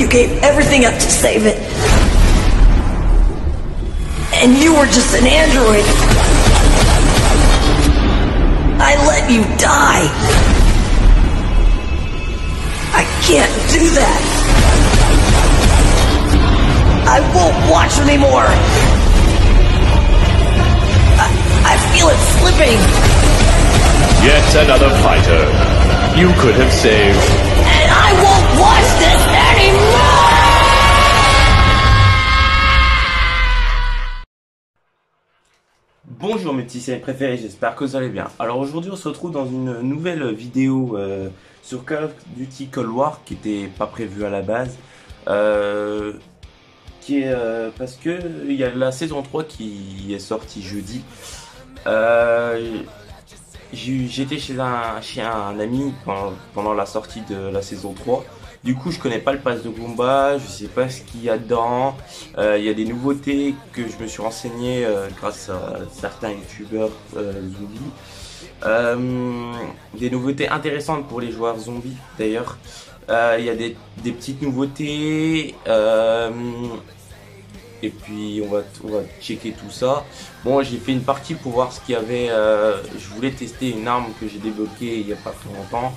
gave everything up to save it. And you were just an android. I let you die. I can't do that. I won't watch anymore. I feel it slipping. Yet another fighter you could have saved. And I won't watch this anymore! Bonjour mes petits séries préférés, j'espère que vous allez bien. Alors aujourd'hui on se retrouve dans une nouvelle vidéo sur Call of Duty Cold War qui n'était pas prévue à la base. Parce que il y a la saison 3 qui est sortie jeudi. J'étais chez un ami pendant la sortie de la saison 3. Du coup, je connais pas le pass de combat, je sais pas ce qu'il y a dedans. Il y a des nouveautés que je me suis renseigné grâce à certains youtubeurs zombies. Des nouveautés intéressantes pour les joueurs zombies d'ailleurs. Il y a des petites nouveautés. Et puis on va checker tout ça. Bon, j'ai fait une partie pour voir ce qu'il y avait. Je voulais tester une arme que j'ai débloquée il n'y a pas très longtemps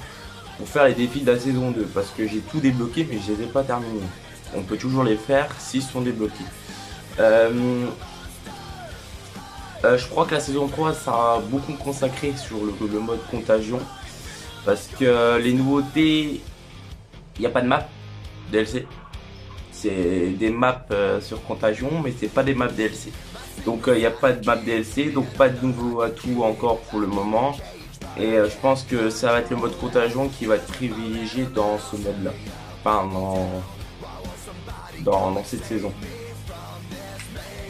pour faire les défis de la saison 2 parce que j'ai tout débloqué mais je les ai pas terminés. On peut toujours les faire s'ils sont débloqués. Je crois que la saison 3 sera beaucoup consacrée sur le mode contagion parce que les nouveautés, il n'y a pas de map DLC. C'est des maps sur contagion mais c'est pas des maps DLC. Donc il n'y a pas de map DLC, donc pas de nouveaux atouts encore pour le moment. Et je pense que ça va être le mode contagion qui va être privilégié dans ce mode là. Enfin dans cette saison.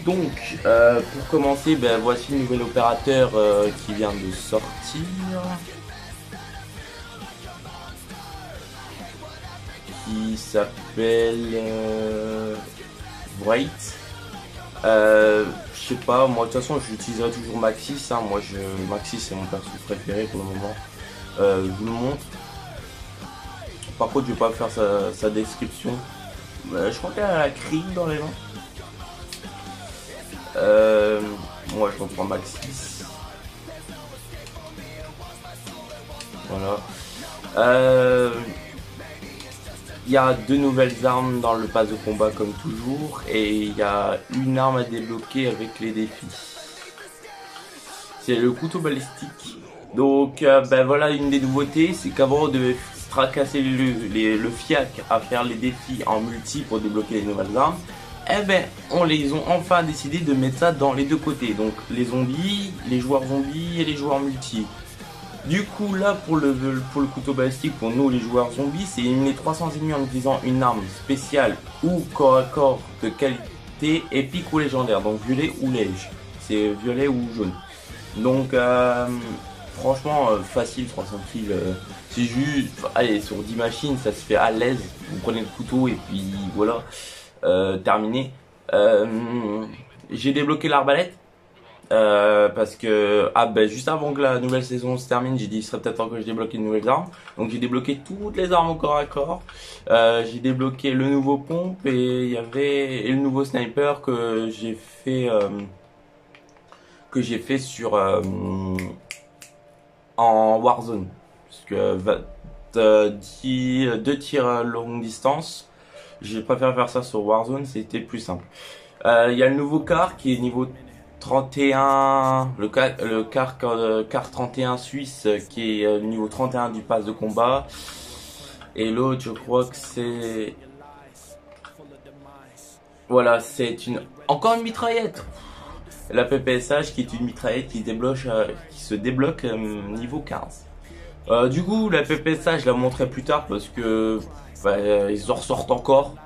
Donc pour commencer, voici le nouvel opérateur qui vient de sortir. Qui s'appelle Wright. Je sais pas, moi de toute façon j'utiliserai toujours Maxis, hein. Maxis c'est mon perso préféré pour le moment. Je vous le montre. Par contre je vais pas faire sa description. Je crois qu'elle a la crie dans les mains. Moi je reprends Maxis. Voilà. Il y a deux nouvelles armes dans le pass de combat comme toujours et il y a une arme à débloquer avec les défis. C'est le couteau balistique. Donc voilà une des nouveautés, c'est qu'avant on devait fracasser le fiac à faire les défis en multi pour débloquer les nouvelles armes. Ils ont enfin décidé de mettre ça dans les deux côtés. Donc les zombies, les joueurs zombies et les joueurs multi. Du coup là pour le couteau balistique, pour nous les joueurs zombies, c'est éliminer 300 ennemis en utilisant une arme spéciale ou corps à corps de qualité épique ou légendaire, donc violet ou neige, c'est violet ou jaune. Donc franchement facile, 300 kills, c'est juste, allez sur 10 machines ça se fait à l'aise, vous prenez le couteau et puis voilà, terminé. J'ai débloqué l'arbalète. Parce que juste avant que la nouvelle saison se termine, j'ai dit il serait peut-être temps que je débloque une nouvelle arme. Donc j'ai débloqué toutes les armes au corps à corps. J'ai débloqué le nouveau pompe et il y avait le nouveau sniper que j'ai fait sur en Warzone. Parce que 2 tirs à longue distance, j'ai préféré faire ça sur Warzone, c'était plus simple. Il y a le nouveau car qui est niveau 31, le car 31 suisse qui est niveau 31 du pass de combat. Et l'autre je crois que c'est... Voilà, c'est encore une mitraillette. La PPSH qui est une mitraillette qui se débloque niveau 15. Du coup la PPSH je la montrerai plus tard parce que ils en ressortent encore.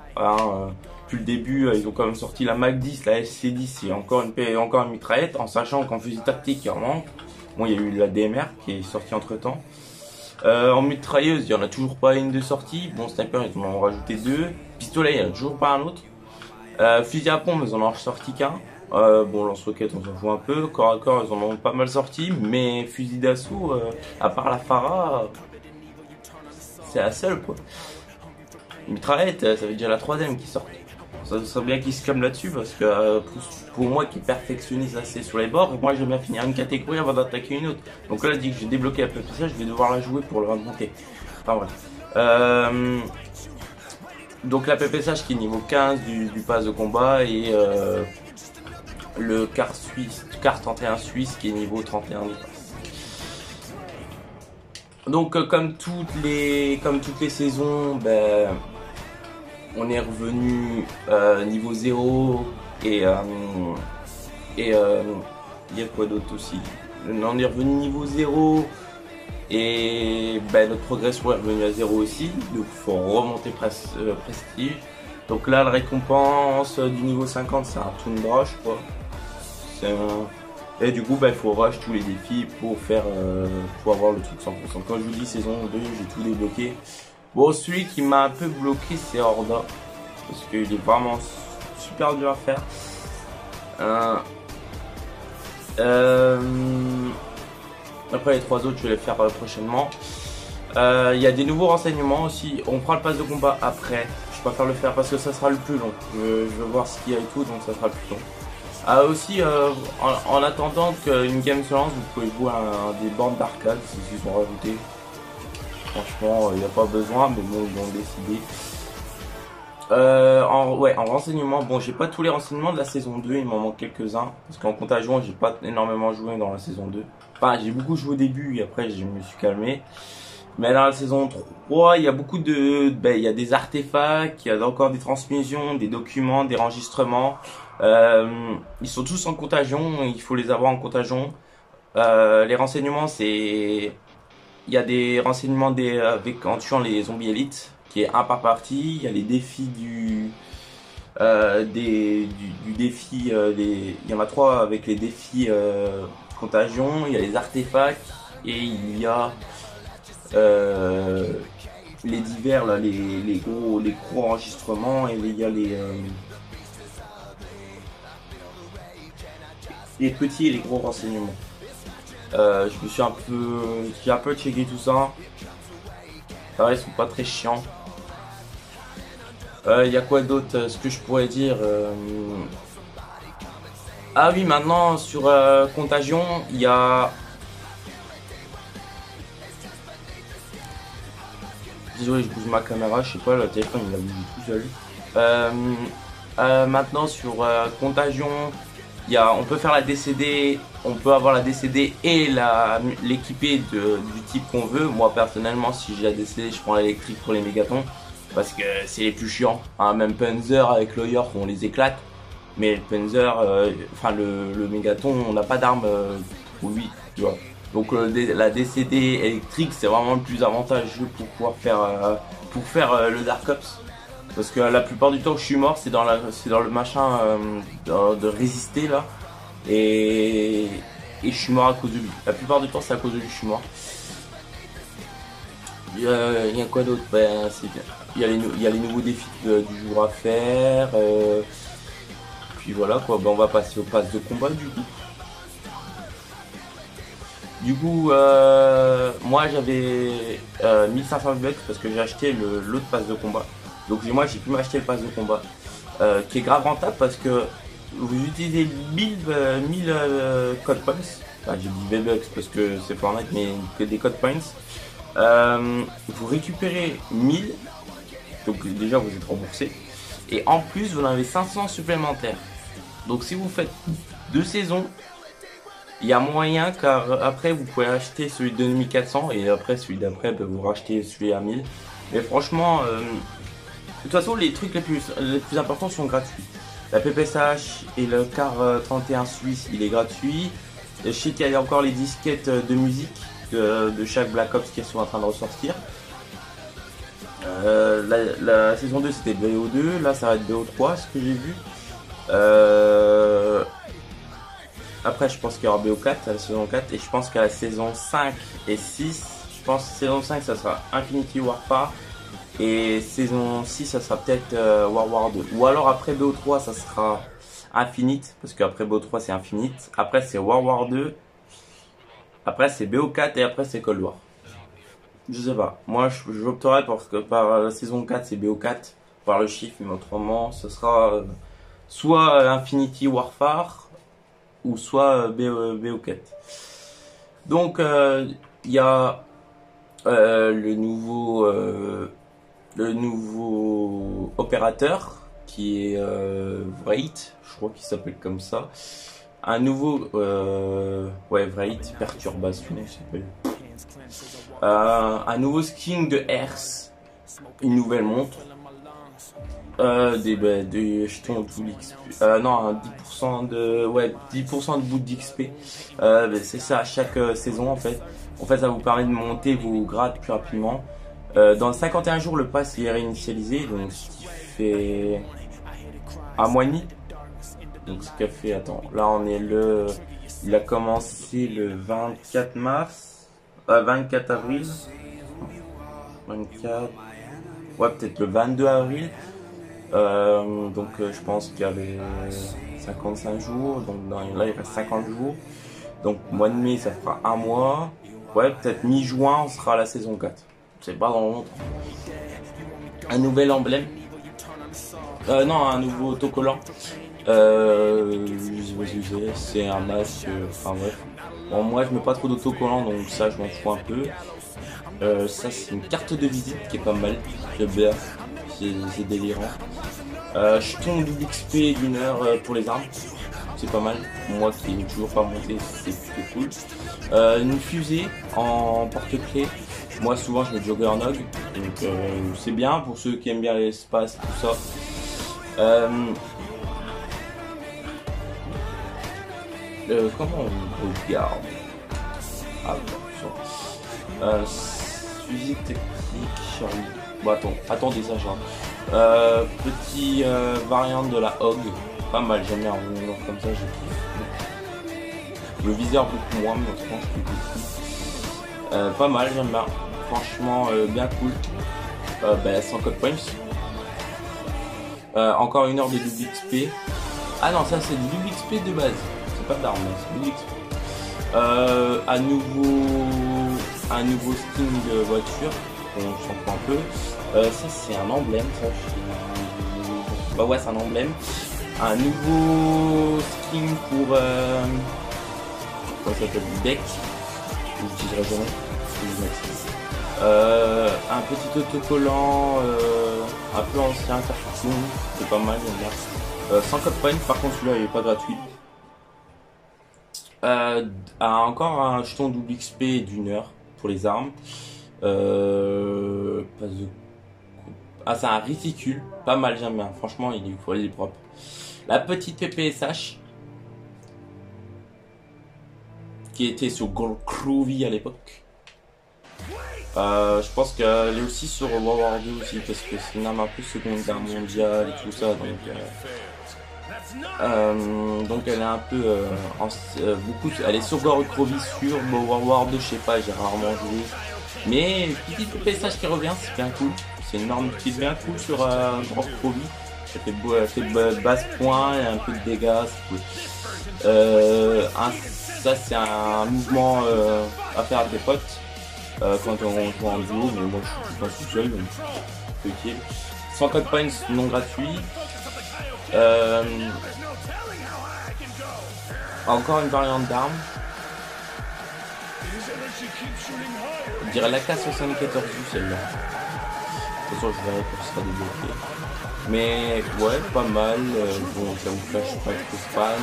Depuis le début, ils ont quand même sorti la Mac 10, la SC10 et encore une mitraillette, en sachant qu'en fusil tactique il en manque. Bon, il y a eu la DMR qui est sortie entre temps. En mitrailleuse, il n'y en a toujours pas une de sortie. Bon, sniper, ils en ont rajouté 2. Pistolet, il n'y en a toujours pas un autre. Fusil à pompe, ils en ont sorti qu'un. Bon, lance-roquette, on s'en fout un peu. Corps à corps, ils en ont pas mal sorti. Mais fusil d'assaut, à part la Farah, c'est la seule quoi. Mitraillette, ça fait déjà la 3ème qui sort. Ça serait bien qu'il se calme là-dessus parce que pour moi qui est perfectionniste assez sur les bords, moi j'aime bien finir une catégorie avant d'attaquer une autre. Donc là, dès que j'ai débloqué la PPSH, je vais devoir la jouer pour le remonter. Enfin bref. Donc la PPSH qui est niveau 15 du pass de combat et le quart 31 suisse qui est niveau 31 du pass. Donc comme toutes les saisons, ben, on est revenu niveau 0 et il y a quoi d'autre aussi. On est revenu niveau 0 et ben, notre progression est revenue à 0 aussi, donc il faut remonter prestige. Donc là la récompense du niveau 50 c'est un Tundra je crois. Et du coup il faut rush tous les défis pour faire pour avoir le truc 100%. Quand je vous dis saison 2 j'ai tout débloqué. Bon, celui qui m'a un peu bloqué c'est Horda parce qu'il est vraiment super dur à faire. Après les 3 autres je vais les faire prochainement. Il y a des nouveaux renseignements aussi. On prend le pass de combat après. Je préfère le faire parce que ça sera le plus long. Je veux voir ce qu'il y a et tout, donc ça sera le plus long. Aussi, en attendant qu'une game se lance, vous pouvez jouer à des bornes d'arcade si ils ont rajouté. Franchement, il n'y a pas besoin, mais bon, ils ont décidé. En renseignement, bon, j'ai pas tous les renseignements de la saison 2, il m'en manque quelques-uns. Parce qu'en contagion, j'ai pas énormément joué dans la saison 2. Enfin, j'ai beaucoup joué au début et après, je me suis calmé. Mais dans la saison 3, il y a beaucoup de... il y a des artefacts, il y a encore des transmissions, des documents, des enregistrements. Ils sont tous en contagion, il faut les avoir en contagion. Les renseignements, c'est... Il y a des renseignements en tuant les zombies élites, qui est un par partie. Il y a les défis du défi... il y en a 3 avec les défis contagion. Il y a les artefacts et il y a... les divers là, les gros enregistrements et il y a les petits et les gros renseignements. J'ai un peu checké tout ça. Ça va, ils sont pas très chiants. Il y a quoi d'autre, ce que je pourrais dire ah oui, maintenant sur Contagion, il y a... Désolé, je bouge ma caméra, je sais pas, le téléphone il a bougé tout seul. Maintenant sur Contagion, on peut faire la DCD, on peut avoir la DCD et l'équiper du type qu'on veut. Moi personnellement, si j'ai la DCD, je prends l'électrique pour les mégatons parce que c'est les plus chiants. Hein, même Panzer avec Lawyer, on les éclate, mais le Panzer, enfin le mégaton, on n'a pas d'arme pour lui, tu vois. Donc la DCD électrique c'est vraiment le plus avantageux pour pouvoir faire le Dark Ops. Parce que la plupart du temps que je suis mort c'est dans le machin de résister là. Et je suis mort à cause de lui. La plupart du temps c'est à cause de lui que je suis mort. Il y a quoi d'autre? Il y a les nouveaux défis du jour à faire. Puis voilà quoi, on va passer au pass de combat du coup. Du coup, moi j'avais 1500 bucks parce que j'ai acheté l'autre pass de combat. Donc moi j'ai pu m'acheter le pass de combat qui est grave rentable parce que vous utilisez 1000 code points. Enfin, j'ai dit V-Bucks parce que c'est Fortnite mais que des code points. Vous récupérez 1000, donc déjà vous êtes remboursé. Et en plus vous en avez 500 supplémentaires. Donc si vous faites 2 saisons, il y a moyen car après vous pouvez acheter celui de 2400 et après celui d'après vous rachetez celui à 1000. Mais franchement, de toute façon les trucs les plus importants sont gratuits. La PPSH et le car 31 suisse il est gratuit. Je sais qu'il y a encore les disquettes de musique de chaque Black Ops qui sont en train de ressortir. La saison 2 c'était BO2, là ça va être BO3 ce que j'ai vu. Après je pense qu'il y aura BO4 à la saison 4 et je pense qu'à la saison 5 et 6, je pense que saison 5 ça sera Infinity Warfare et saison 6 ça sera peut-être World War 2 ou alors après BO3 ça sera Infinite parce qu'après BO3 c'est Infinite, après c'est World War 2, après c'est BO4 et après c'est Cold War. Je sais pas. Moi, j'opterais parce que par la saison 4, c'est BO4, par le chiffre, mais autrement, ce sera soit Infinity Warfare, ou soit BO4. Donc, il y a le nouveau opérateur, qui est Wraith, je crois qu'il s'appelle comme ça. Un nouveau, Wraith, Perturbation, il s'appelle. Un nouveau skin de Earth, une nouvelle montre, des jetons double XP, non, 10% de bout d'XP, c'est ça à chaque saison en fait. En fait, ça vous permet de monter vos grades plus rapidement. Dans 51 jours, le pass est réinitialisé, donc ce qui fait un mois et demi. Donc ce qu'a fait, attends, là on est il a commencé le 24 mars, 24 avril, 24, ouais peut-être le 22 avril. Donc je pense qu'il y avait 55 jours, donc là il reste 50 jours. Donc mois de mai ça fera un mois, ouais peut-être mi-juin on sera à la saison 4. C'est pas dans longtemps. Un nouvel emblème, non un nouveau autocollant. C'est un masque, enfin bref. Bon, moi je mets pas trop d'autocollants donc ça je m'en fous un peu. Ça c'est une carte de visite qui est pas mal, j'aime bien, c'est délirant. Jeton double XP d'une heure pour les armes, c'est pas mal. Moi qui n'ai toujours pas monté, c'est plutôt cool. Une fusée en porte-clés. Moi souvent je mets Juggernog, donc c'est bien pour ceux qui aiment bien l'espace, tout ça. Comment on regarde? Ah, fusil technique. Bon, attendez ça, genre. Petit variante de la Hog. Pas mal, j'aime bien un comme ça, je kiffe. Le viseur beaucoup moins, mais autrement je kiffe. Pas mal, j'aime bien. Franchement, bien cool. Sans code points. Encore une heure de double XP. Ah non, ça c'est du double XP de base. Pas d'armes, c'est du XP. Un nouveau skin de voiture, on s'en fout un peu. Ça c'est un emblème, ça. Bah ouais, c'est un emblème. Un nouveau skin pour comment ça s'appelle, deck. Je dirais jamais. Un petit autocollant un peu ancien, carton, c'est pas mal, j'aime bien. Sans code point, par contre celui-là il est pas gratuit. Encore un jeton double XP d'une heure pour les armes. C'est un réticule, pas mal, j'aime bien. Franchement, il est propre. La petite PPSH qui était sur Gold Groovy à l'époque. Je pense qu'elle est aussi sur World War 2 aussi parce que c'est une arme un peu seconde guerre mondiale et tout ça. Donc elle est un peu elle est sur Gold Groovy sur World War 2, je sais pas, j'ai rarement joué. Mais petite PPSH qui revient, c'est bien cool. C'est une arme qui est bien cool sur Gold Groovy. Ça fait basse point et un peu de dégâts, c'est cool. Ça c'est un mouvement à faire avec des potes quand on joue en duo, mais moi je suis tout tout seul, donc c'est utile. 100 code points non gratuits. Encore une variante d'arme. Je dirais la K74 celle-là. De toute façon je verrai quand ce sera débloqué. Mais ouais, pas mal. Bon, ça vous flash pas trop fan,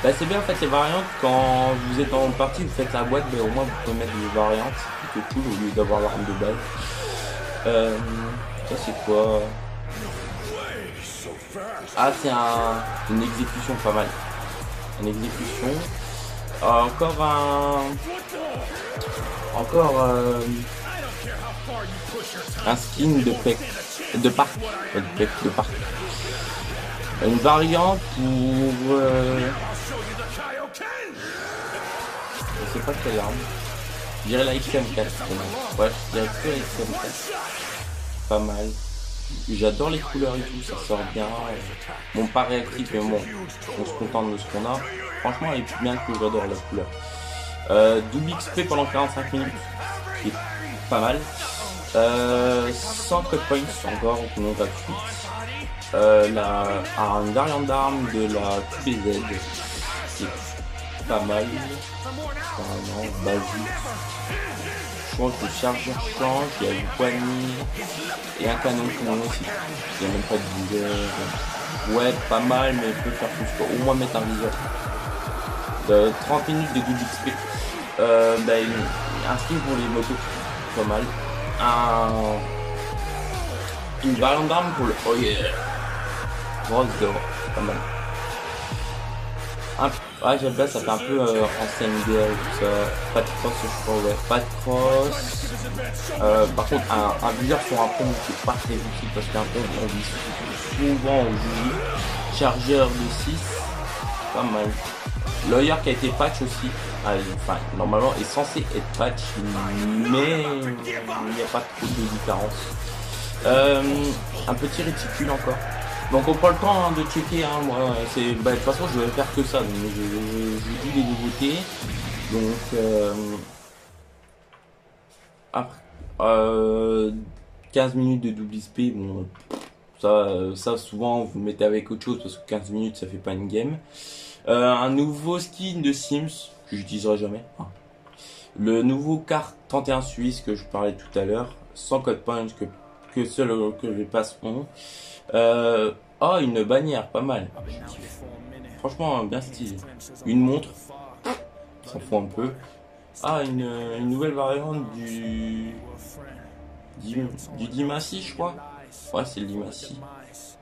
mais c'est bien en fait les variantes. Quand vous êtes en partie, vous faites la boîte, mais au moins vous pouvez mettre des variantes, c'est plutôt cool au lieu d'avoir l'arme de base. Ça c'est quoi? Ah, c'est une exécution pas mal. Une exécution. Encore un skin de parc. De parc. Une variante pour je sais pas quelle arme. Je dirais la XM4. Ouais, je dirais que la XM4. Pas mal. J'adore les couleurs et tout, ça sort bien. Bon, pas réactif, mais bon, on se contente de ce qu'on a. Franchement, elle est bien cool, j'adore la couleur. Double XP pendant 45 minutes. pas mal. 100 code points encore, on monte à tout. Un variant d'arme de la QBZ, c'est pas mal. Vraiment basique. Change de chargeur change, il y a une poignée et un canon aussi. Il n'y a même pas de viseur. Ouais, pas mal, mais il peut faire plus quoi. Au moins mettre un viseur. 30 minutes de double XP. Un skin pour les motos, pas mal. Une variante d'arme pour le. Oh yeah! Grosse d'or, pas mal. Ouais, j'aime bien, ça fait un peu ancienne guerre, tout ça. Pas de cross, je crois, ouais. Pas de cross. Par contre, un viseur sur un pont, c'est pas très utile parce qu'un pont, on vit souvent au jus. Chargeur de 6, pas mal. Lawyer qui a été patch aussi. Enfin, normalement est censé être patch, mais il n'y a pas trop de différence. Un petit réticule encore. Donc on prend le temps de checker, hein, moi, de toute façon je vais faire que ça, donc je dis les nouveautés. Donc après 15 minutes de double XP, bon, ça souvent vous le mettez avec autre chose parce que 15 minutes ça fait pas une game. Un nouveau skin de Sims que j'utiliserai jamais. Le nouveau carte 31 Suisse que je parlais tout à l'heure, sans code point que seuls que les passes ont. Une bannière, pas mal. Franchement, bien stylé. Une montre, s'en fout un peu. Une nouvelle variante du Dimassi, je crois. Ouais, c'est le Dimassi.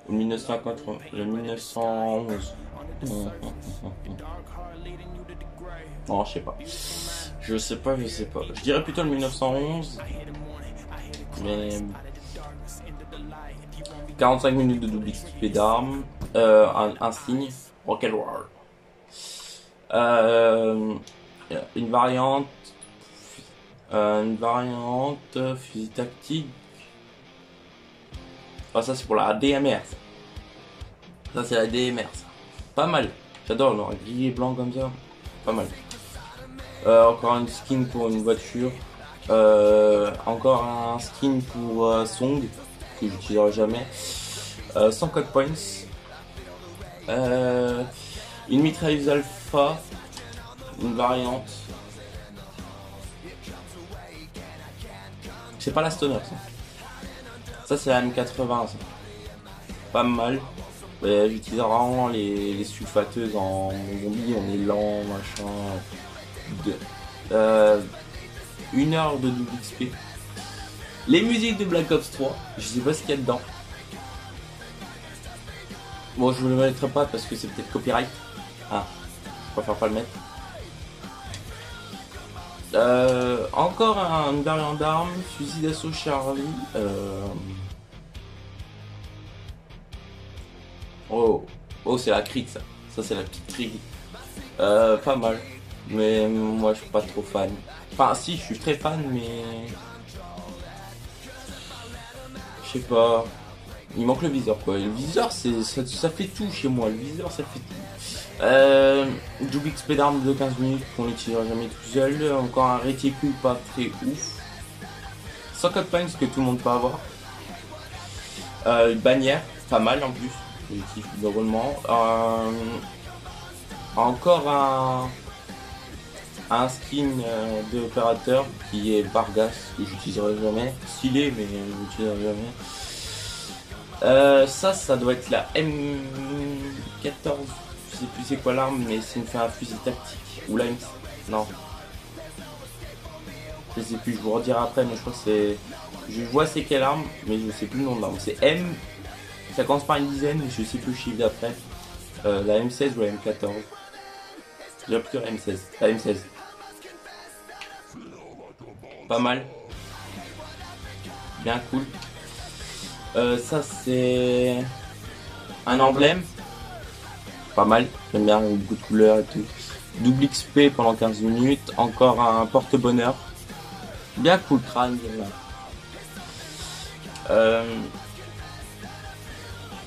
Le 1911. Non, je sais pas. Je sais pas. Je dirais plutôt le 1911. Mais 45 minutes de double XP d'armes, un signe, Rock'n'Roll. Une variante fusil tactique. Ça c'est pour la DMR. Ça c'est la DMR. Ça. Pas mal. J'adore le gris et blanc comme ça. Pas mal. Encore une skin pour une voiture. Encore un skin pour Song que j'utiliserai jamais. 100 code points. Une mitrailleuse alpha. Une variante. C'est pas la Stoner ça c'est la M80 ça. Pas mal. J'utiliserai vraiment les sulfateuses en zombie, on est lent, machin. 1 heure de double XP. Les musiques de Black Ops 3, je sais pas ce qu'il y a dedans. Bon, je ne le mettrai pas parce que c'est peut-être copyright. Je préfère pas le mettre. Encore une variante d'armes, fusil d'assaut Charlie. Oh, c'est la cric ça. Ça c'est la petite cric. Pas mal. Mais moi je suis pas trop fan. Enfin si, je suis très fan mais... Je sais pas. Il manque le viseur quoi. Et le viseur ça fait tout chez moi. Le viseur ça fait tout. Double XP d'armes de 15 minutes qu'on n'utilisera jamais tout seul. Encore un réticule pas très ouf. 100 code points que tout le monde peut avoir. Une bannière, pas mal en plus. Je kiffe drôlement. Encore un skin d'opérateur qui est Vargas que j'utiliserai jamais. Stylé mais je n'utiliserai jamais. Ça doit être la M14. Je sais plus c'est quoi l'arme mais c'est un fusil tactique. Ou la M... Non. Je sais plus, je vous redirai après mais je crois que c'est... Je vois c'est quelle arme mais je sais plus le nom de l'arme. C'est M... Ça commence par une dizaine mais je sais plus le chiffre d'après. La M16 ou la M14. J'ai plutôt la M16. La M16. Pas mal. Bien cool. Ça c'est un emblème. Pas mal. J'aime bien beaucoup de couleurs et tout. Double XP pendant 15 minutes. Encore un porte-bonheur. Bien cool crâne.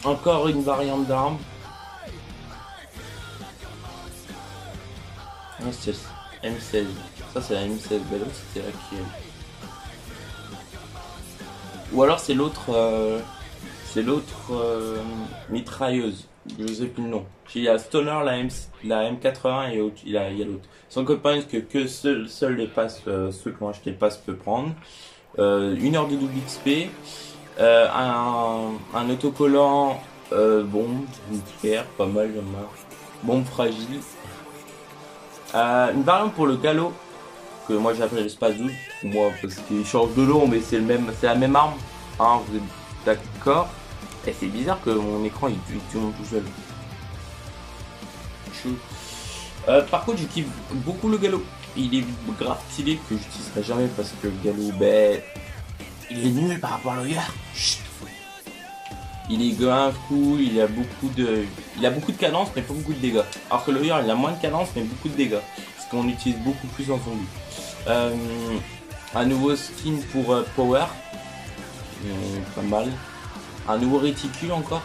Encore une variante d'arme. C'est M16. Ça c'est la M16. L'autre c'était laquelle? Ou alors c'est l'autre mitrailleuse. Je sais plus le nom. Il y a Stoner, la M80 et il y a l'autre. Sans copain que seuls les passes, ceux qui ont acheté le pass peuvent prendre. 1 heure de double XP. Un autocollant, bombe, nucléaire, pas mal, j'aime bien. Bombe fragile. Une variante pour le galop, que moi j'appelle l'espace 12, moi parce qu'il change de nom, mais c'est la même arme. Hein, vous êtes d'accord? Et c'est bizarre que mon écran il tourne tout seul. Par contre, je kiffe beaucoup le galop. Il est grave stylé que j'utiliserai jamais parce que le galop, ben, il est nul par rapport à l'Oyer. Il est grave cool, il a beaucoup de cadence mais pas beaucoup de dégâts. Alors que l'Oyer il a moins de cadence mais beaucoup de dégâts. Parce qu'on utilise beaucoup plus en fondu. Un nouveau skin pour Power. Pas mal. Un nouveau réticule encore.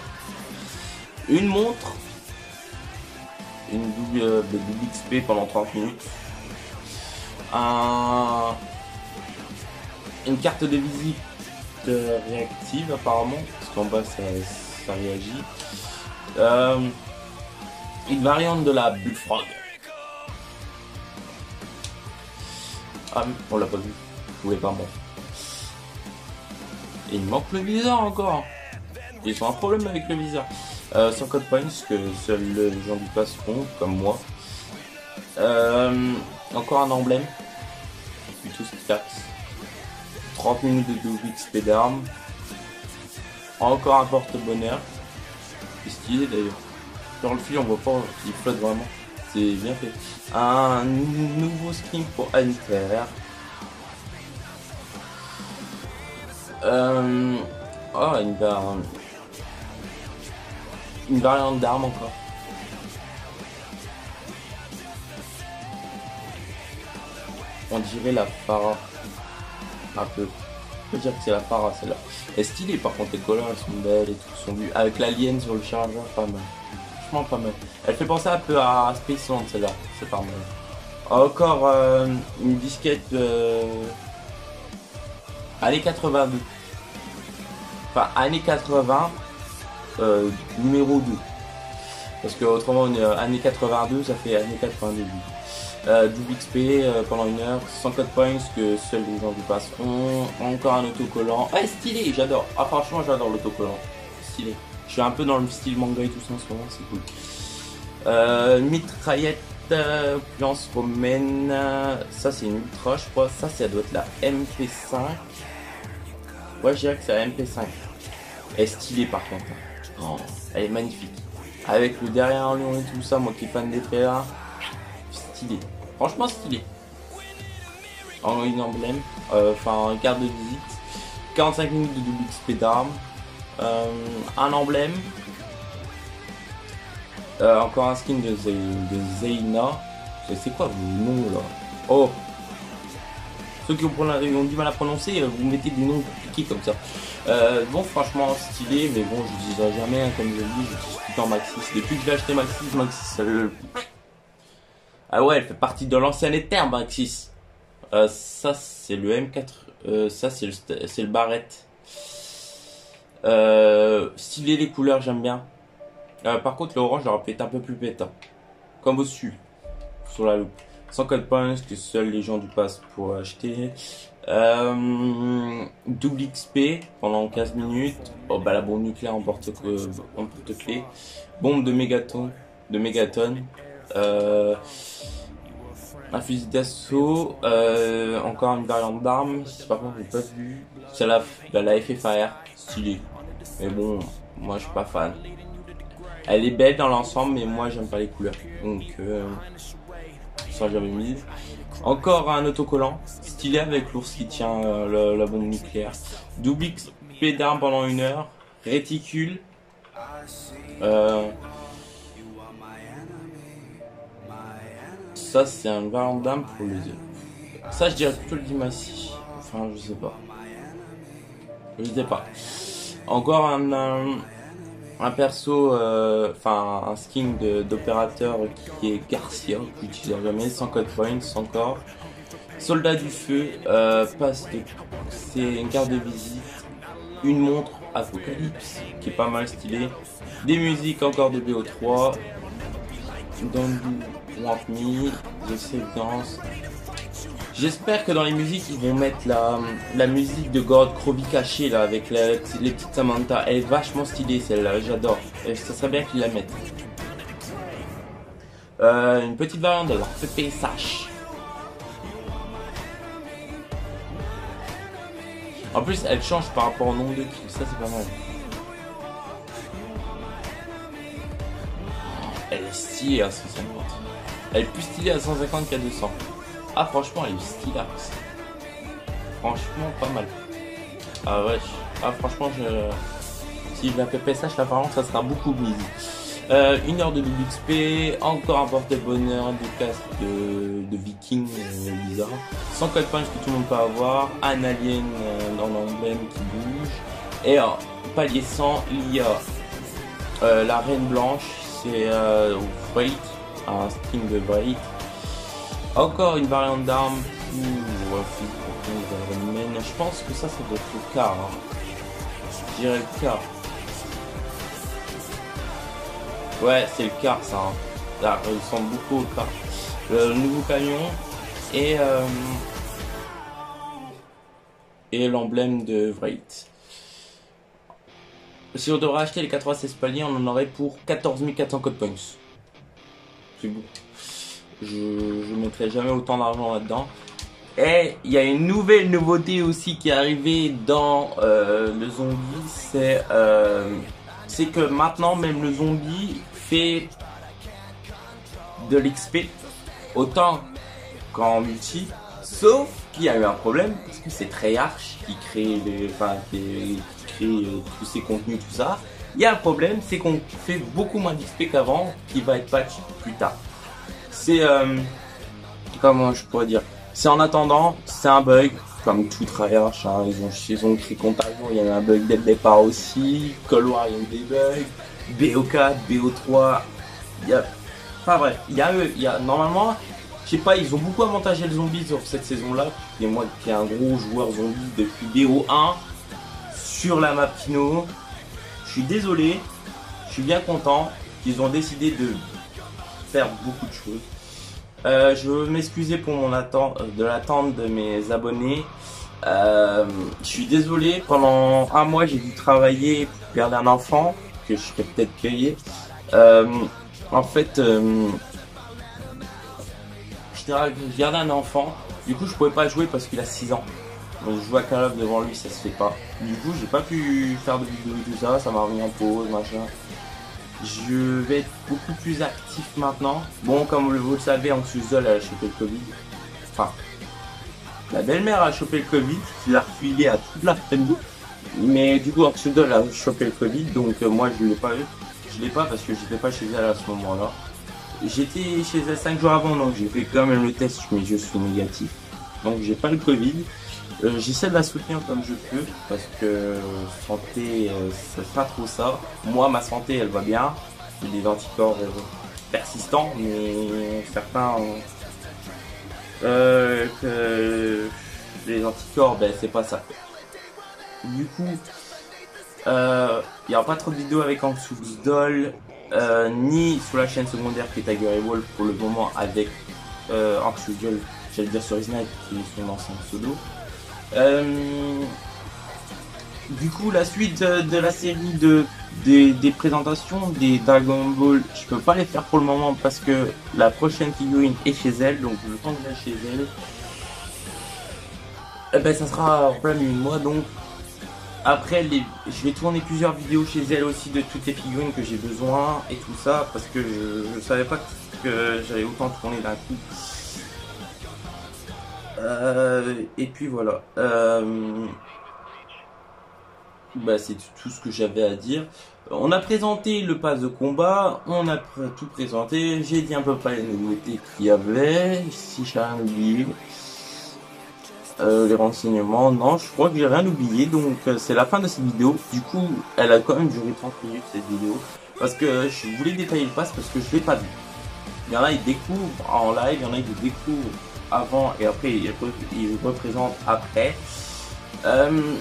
Une montre. Une double XP pendant 30 minutes. Une carte de visite réactive apparemment. Parce qu'en bas ça réagit. Une variante de la Bullfrog. Ah oui, on l'a pas vu. Je voulais pas moi. Et il manque le viseur encore. Ils ont un problème avec le viseur. 50 points que seuls les gens du pass font, comme moi. Encore un emblème. Plutôt stats. 30 minutes de double XP d'armes. Encore un porte-bonheur. C'est stylé d'ailleurs. Sur le fil on voit pas, il flotte vraiment. C'est bien fait. Un nouveau skin pour Hunter. Oh, une variante d'arme encore. On dirait la Pharah. Un peu. Je peux dire que c'est la Pharah celle-là. Elle est stylée par contre, les couleurs elles sont belles et tout. Sont vues. Avec l'alien sur le chargeur, pas mal. Franchement pas mal. Elle fait penser un peu à Space Land celle-là. C'est pas mal. Encore une disquette années 82. Enfin années 80 numéro 2. Parce que autrement on est années 82, ça fait années 82. Double XP pendant 1 heure, 104 points que seuls les gens du pass ont. Encore un autocollant. Ah stylé, j'adore. Ah franchement j'adore l'autocollant. Stylé. Je suis un peu dans le style manga et tout ça en ce moment, c'est cool. Mitraillette, opulence romaine. Ça c'est une ultra je crois. Ça doit être la MP5. Ouais je dirais que c'est la MP5. Elle est stylée par contre. Oh, elle est magnifique. Avec le derrière en lion et tout ça, moi qui est fan des trailers. Stylé. Franchement stylé. En une emblème. Enfin une carte de visite. 45 minutes de double XP d'armes. Un emblème. Encore un skin de Zeyna. C'est quoi vos noms là? Oh. Ceux qui ont du mal à prononcer, vous mettez des noms compliqués comme ça. Bon, franchement stylé, mais bon, je n'utiliserai jamais, hein, comme je le dis, j'utilise tout le temps Maxis. Depuis que j'ai acheté Maxis, ah ouais, elle fait partie de l'ancien éther, Maxis. Ça, c'est le M4, ça, c'est le Barrett. Stylé, les couleurs, j'aime bien. Par contre, l'orange, j'aurais pu être un peu plus pétant. Comme au-dessus, sur la loupe. 104 points que seuls les gens du pass pourraient acheter. Double XP pendant 15 minutes. Oh bah la bombe nucléaire en porte-clés. Bombe de mégatonne. Un fusil d'assaut. Encore une variante d'arme. Par contre j'ai pas vu. C'est la FFAR. Stylée. Mais bon, moi je suis pas fan. Elle est belle dans l'ensemble mais moi j'aime pas les couleurs. Donc ça j'avais mis. Encore un autocollant stylé avec l'ours qui tient la bombe nucléaire. Double XP d'armes pendant 1 heure. Réticule. Ça c'est un variant d'armes pour les yeux. Ça je dirais plutôt le Dimassi. Enfin je sais pas. Encore un perso, enfin un skin d'opérateur qui est Garcia, que j'utilise jamais, 104 points encore. Soldat du feu, c'est une carte de visite. une montre Apocalypse qui est pas mal stylée, des musiques encore de BO3, Don't Want Me, The Safe Dance. J'espère que dans les musiques ils vont mettre la musique de God Krovi caché là avec les petites Samantha. Elle est vachement stylée celle-là, j'adore. Et ça serait bien qu'ils la mettent. Une petite variante de la PPSH. En plus elle change par rapport au nombre de kills, ça c'est pas mal. Elle est stylée à 150. Elle est plus stylée à 150 qu'à 200. Ah franchement elle est stylée. Franchement pas mal. Ah ouais. Ah franchement si je la PPSH là par contre ça sera beaucoup mieux. 1 heure de WXP, encore un porte-bonheur, des casques de viking bizarre, 100 code punch que tout le monde peut avoir, un alien dans l'emblème qui bouge, et en palier 100 il y a la reine blanche, c'est Wraith, un skin de Wraith, encore une variante d'arme pour je pense que ça doit être le car, hein. Je dirais le car. Ouais, c'est le car ça. Hein. Là, il ressemble beaucoup au car. Le nouveau camion et l'emblème de Wraith. Si on devrait acheter les 96 paliers, on en aurait pour 14 400 code points. C'est beau. Je mettrai jamais autant d'argent là-dedans. Et il y a une nouvelle nouveauté aussi qui est arrivée dans le zombie, c'est que maintenant même le zombie fait de l'XP autant qu'en multi, sauf qu'il y a eu un problème parce que c'est Treyarch qui crée tous ces contenus, tout ça. Il y a un problème, c'est qu'on fait beaucoup moins d'XP qu'avant, qui va être patch plus tard. C'est comment je pourrais dire, c'est en attendant, c'est un bug. Comme tout Treyarch, hein, ils ont créé Contagion, il y a un bug dès le départ aussi, Cold War, il y a eu des bugs, BO4, BO3, enfin bref, il y a normalement, je sais pas, ils ont beaucoup avantagé le zombie sur cette saison-là, et moi qui est un gros joueur zombie depuis BO1, sur la map Kino, je suis désolé, je suis bien content qu'ils ont décidé de faire beaucoup de choses. Je veux m'excuser pour l'attente de mes abonnés. Je suis désolé, pendant un mois j'ai dû travailler pour garder un enfant que je serais peut-être payé. En fait, je gardais un enfant, du coup je pouvais pas jouer parce qu'il a 6 ans. Donc je joue à Call of devant lui, ça se fait pas. Du coup j'ai pas pu faire de vidéos et tout ça, ça m'a remis en pause, machin. Je vais être beaucoup plus actif maintenant. Bon, comme vous le savez, Anxusol a chopé le Covid. Enfin, la belle-mère a chopé le Covid, il l'a refilé à toute la famille. Mais du coup, Anxusol a chopé le Covid, donc moi je l'ai pas eu. Je l'ai pas parce que j'étais pas chez elle à ce moment-là. J'étais chez elle 5 jours avant, donc j'ai fait quand même le test, mais je suis négatif. Donc j'ai pas le Covid. J'essaie de la soutenir comme je peux parce que santé c'est pas trop ça. Moi ma santé elle va bien, j'ai des anticorps persistants mais certains que les anticorps ben c'est pas ça. Du coup il n'y aura pas trop de vidéos avec Anxusol ni sur la chaîne secondaire qui est Tiger Wall pour le moment avec Anxusol, j'allais dire sur Isnight qui est son ancien pseudo. Du coup la suite de la série des présentations des Dragon Ball, je peux pas les faire pour le moment parce que la prochaine figurine est chez elle, donc le temps que je vais chez elle, ben, ça sera en plein milieu de mois, donc après je vais tourner plusieurs vidéos chez elle aussi de toutes les figurines que j'ai besoin et tout ça parce que je savais pas que j'allais autant tourner d'un coup. Et puis voilà, bah, c'est tout ce que j'avais à dire. On a présenté le pass de combat, on a tout présenté, j'ai dit à peu près les nouveautés qu'il y avait, si j'ai rien oublié, les renseignements, non je crois que j'ai rien oublié, donc c'est la fin de cette vidéo. Du coup elle a quand même duré 30 minutes cette vidéo, parce que je voulais détailler le pass parce que je l'ai pas vu. Il y en a ils découvrent en live, il y en a ils découvrent avant et après ils représentent après,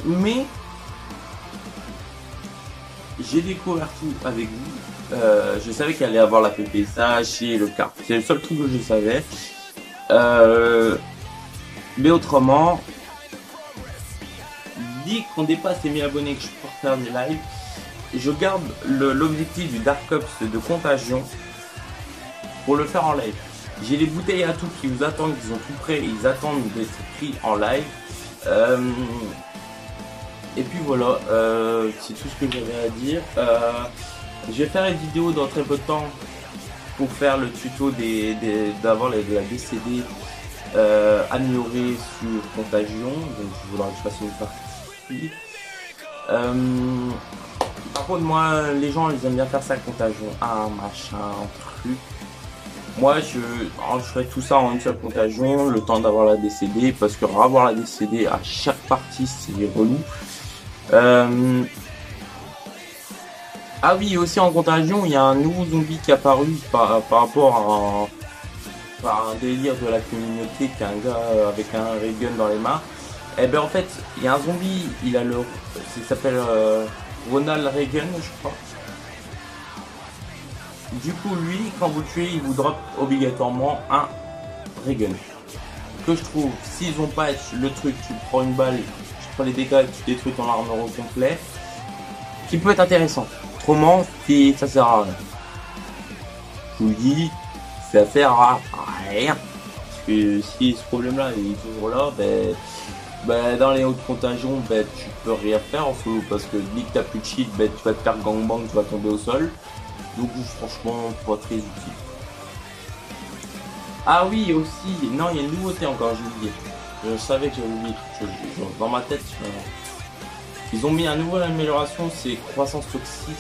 mais j'ai découvert tout avec vous. Je savais qu'il allait avoir la PPSH et le car. C'est le seul truc que je savais. Mais autrement, dès qu'on dépasse les 1000 abonnés que je peux faire des lives, je garde l'objectif du Dark Ops de Contagion pour le faire en live. J'ai les bouteilles à tout qui vous attendent, ils ont tout prêt, ils attendent d'être pris en live. Et puis voilà, c'est tout ce que j'avais à dire. Je vais faire une vidéo dans très peu de temps pour faire le tuto d'avoir de la DCD améliorée sur Contagion. Donc je voudrais que je fasse une partie. Par contre, moi, les gens ils aiment bien faire ça, Contagion 1, machin, truc. Moi, je ferai tout ça en une seule Contagion, le temps d'avoir la DCD, parce que avoir la DCD à chaque partie, c'est relou. Ah oui, aussi en Contagion, il y a un nouveau zombie qui est apparu par rapport à un délire de la communauté, qui est un gars avec un ray gun dans les mains. Et ben en fait, il y a un zombie, il s'appelle Ronald Reagan, je crois. Du coup, lui, quand vous le tuez, il vous drop obligatoirement un ray gun. Que je trouve, s'ils ont pas le truc, tu prends une balle, tu prends les dégâts, tu détruis ton armure au complet, qui peut être intéressant. Autrement, ça sert à rien. Je vous le dis, ça sert à rien. Parce que si ce problème-là est toujours là, dans les hautes contagions, tu peux rien faire en solo, parce que dès que t'as plus de shield, tu vas te faire gangbang, tu vas tomber au sol. Donc franchement, pas très utile. Ah oui, aussi, non, il y a une nouveauté encore, j'ai oublié. Je savais que j'avais oublié quelque chose. Dans ma tête, ils ont mis une nouvelle amélioration, c'est croissance toxique.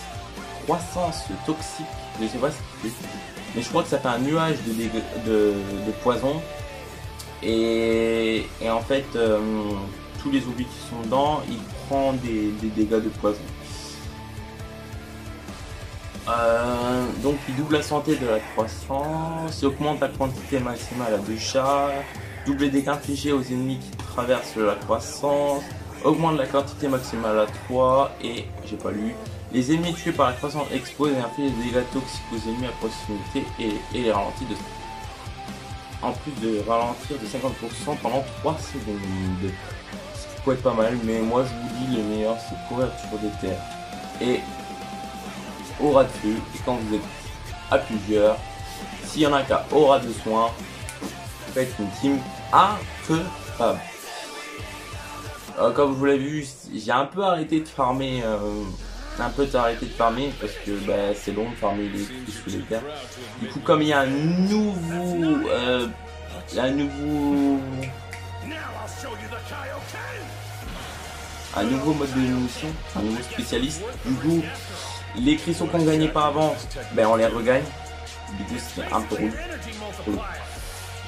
Je sais pas ce que c'est. Mais je crois que ça fait un nuage de poison. Et en fait, tous les zombies qui sont dedans, ils prennent des dégâts de poison. Donc il double la santé de la croissance, augmente la quantité maximale à 2 chars, double les dégâts infligés aux ennemis qui traversent la croissance, augmente la quantité maximale à 3 et, j'ai pas lu, les ennemis tués par la croissance exposent et infligent des dégâts toxiques aux ennemis à proximité et les ralentit en plus de ralentir de 50% pendant 3 secondes. Ce qui peut être pas mal, mais moi je vous dis le meilleur c'est courir sur des terres. Et aura de feu, et quand vous êtes à plusieurs, s'il y en a qu'à aura de soin, faites une team incroyable. Comme vous l'avez vu, j'ai un peu arrêté de farmer, parce que c'est long de farmer les trucs sous les terres. Du coup, comme il y a un nouveau mode de munition, un nouveau spécialiste, du coup les cristaux qu'on gagnait pas avant, on les regagne. Du coup c'est un peu relou.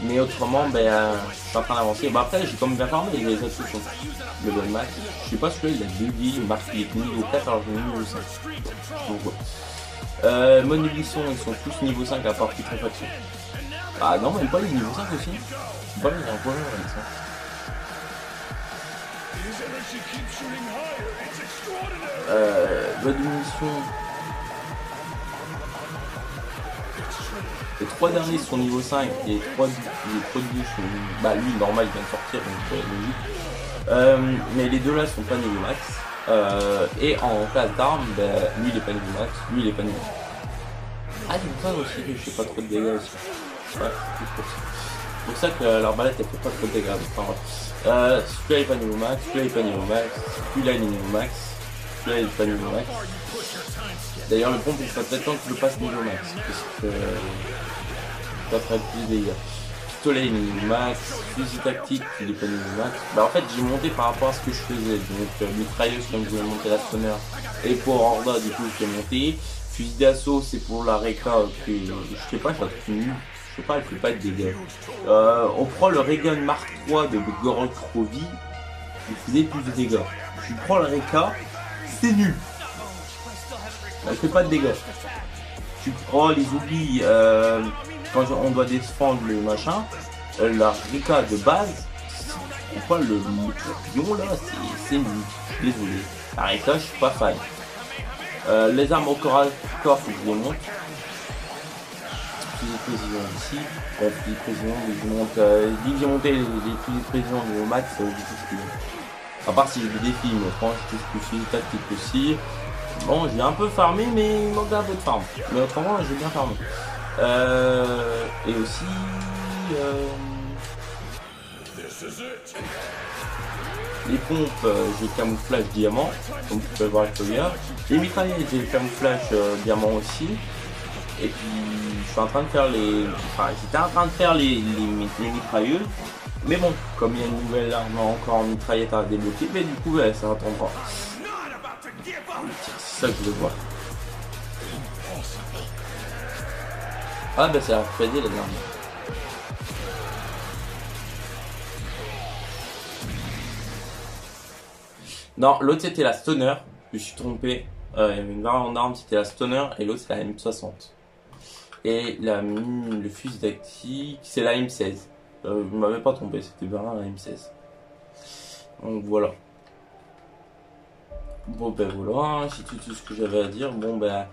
Mais autrement, je suis en train d'avancer. Après j'ai quand même bien farmé, les autres sont level max. Je sais pas celui-là, il a 2 vies, il marque qu'il est niveau 4 alors que j'ai niveau 5. Donc ouais. Mode munition, ils sont tous niveau 5 à part putréfaction. Ah non, même pas les niveau 5 aussi. Pas les un problème avec ça. Mode munition. Les 3 derniers sont niveau 5 et les 3 sont lui normal il vient de sortir donc logique. Mais les deux là sont pas niveau max. Et en classe d'armes, lui il est pas niveau max, lui il est pas niveau max. Ah c'est pour ça aussi que je fais pas trop de dégâts aussi. Ouais, c'est pour ça que l'arbalète elle fait pas trop de dégâts. Enfin, celui-là il est pas niveau max, celui-là il est pas niveau max, celui-là il est niveau max, celui-là il est pas niveau max. D'ailleurs le pompe il serait peut-être temps que je le passe niveau max, parce que ça ferait plus de dégâts. Pistolet il est niveau max, fusil tactique il est pas niveau max. En fait j'ai monté par rapport à ce que je faisais, donc mitrailleuse comme je voulais monter la spawner et pour Horda du coup je l'ai monté. Fusil d'assaut c'est pour la Reka que je sais pas, je la trouve nulle. Je sais pas, elle fait pas de dégâts. On prend le Ray Gun Mark III de Gorod Krovi, il faisait plus de dégâts. Je prends le Reka, c'est nul. Elle fait pas de dégâts. Tu prends les oublis quand on doit défendre le machin, la Reka de base, on prend le tourbillon là, c'est nul. Désolé. La Reka, je suis pas fan. Les armes au corps à corps, faut que je les monte. Fusil de précision ici. Fusil de précision, je monte. Dès que j'ai monté les fusils de précision au max, je touche plus. À part si j'ai des défis, mais franchement, je touche plus, tactique aussi. Bon, j'ai un peu farmé, mais il manque un peu de farm. Mais autrement, j'ai bien farmé. Et aussi... les pompes, j'ai camouflage diamant, comme tu peux le voir avec le lien. Les mitraillettes, j'ai camouflage diamant aussi. Et puis, je suis en train de faire les... Enfin, j'étais en train de faire les mitrailleuses. Mais bon, comme il y a une nouvelle arme encore en mitraillette à débloquer, mais du coup, ouais, ça attendra. C'est ça que je veux voir. Ah bah ça a fait les armes. Non, l'autre c'était la Stoner. Je suis trompé. Il y avait une variante d'arme, c'était la Stoner et l'autre c'est la M60. Et le fusil tactique, c'est la M16. Je ne m'avais pas trompé, c'était vraiment la M16. Donc voilà. Bon ben voilà, c'est tout ce que j'avais à dire. Bon ben,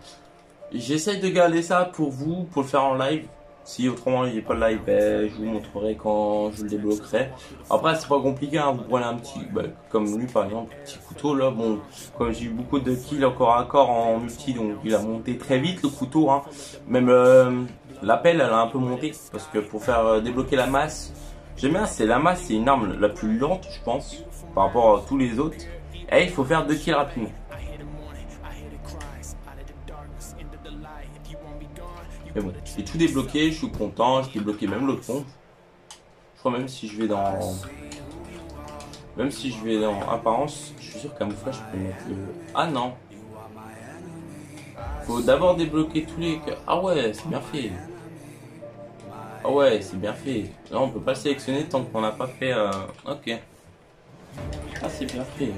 j'essaye de garder ça pour vous, pour le faire en live. Si autrement il n'y a pas de live, ben, je vous montrerai quand je le débloquerai. Après c'est pas compliqué, hein. Vous prenez un petit, ben, comme lui par exemple, petit couteau là. Bon, comme j'ai eu beaucoup de kills encore à corps en multi, donc il a monté très vite le couteau. Hein. Même l'appel elle a un peu monté, parce que pour faire débloquer la masse, j'aime bien, c'est la masse, c'est une arme la plus lente je pense, par rapport à tous les autres. Et il faut faire 2 kills rapidement. Mais bon, j'ai tout débloqué, je suis content, j'ai débloqué même l'autre pompe. Je crois même si je vais dans... Même si je vais dans apparence, je suis sûr camouflage, je peux mettre le... Ah non. Faut d'abord débloquer tous les... Ah ouais, c'est bien fait. Ah ouais, c'est bien fait. Là, on peut pas sélectionner tant qu'on n'a pas fait... Ok. Ah, c'est bien fait.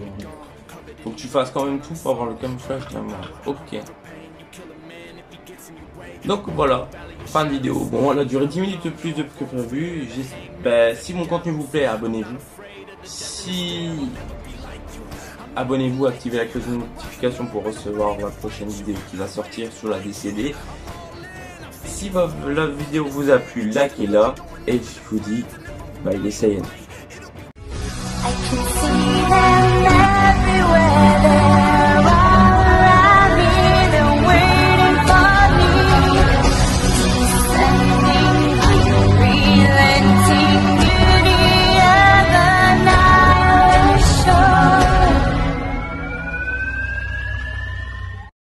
Faut que tu fasses quand même tout pour avoir le camouflage. Ok. Donc voilà, fin de vidéo. Bon, elle a duré 10 minutes de plus que prévu. Ben, si mon contenu vous plaît, abonnez-vous. Abonnez-vous, activez la cloche de notification pour recevoir la prochaine vidéo qui va sortir sur la DCD. Si la vidéo vous a plu, likez-la. Et je vous dis, bye les Saiyans.